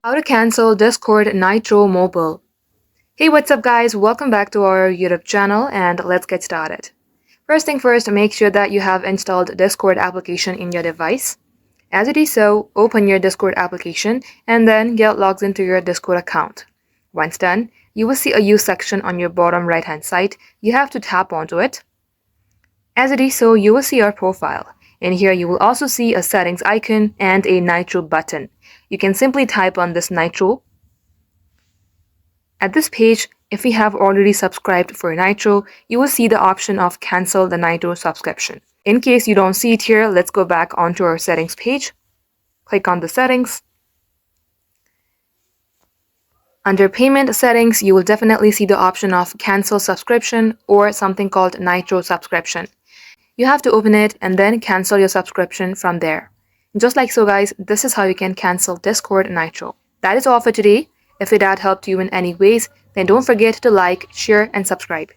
How to cancel Discord Nitro Mobile. Hey, what's up guys? Welcome back to our YouTube channel and let's get started. First thing first, make sure that you have installed Discord application in your device. As you do so, open your Discord application and then get logged into your Discord account. Once done, you will see a use section on your bottom right hand side. You have to tap onto it. As you do so, you will see your profile. In here, you will also see a settings icon and a Nitro button. You can simply type on this Nitro. At this page, if you have already subscribed for Nitro, you will see the option of cancel the Nitro subscription. In case you don't see it here, let's go back onto our settings page. Click on the settings. Under payment settings, you will definitely see the option of cancel subscription or something called Nitro subscription. You have to open it and then cancel your subscription from there. Just like so guys, this is how you can cancel Discord Nitro. That is all for today. If that helped you in any ways, then don't forget to like, share and subscribe.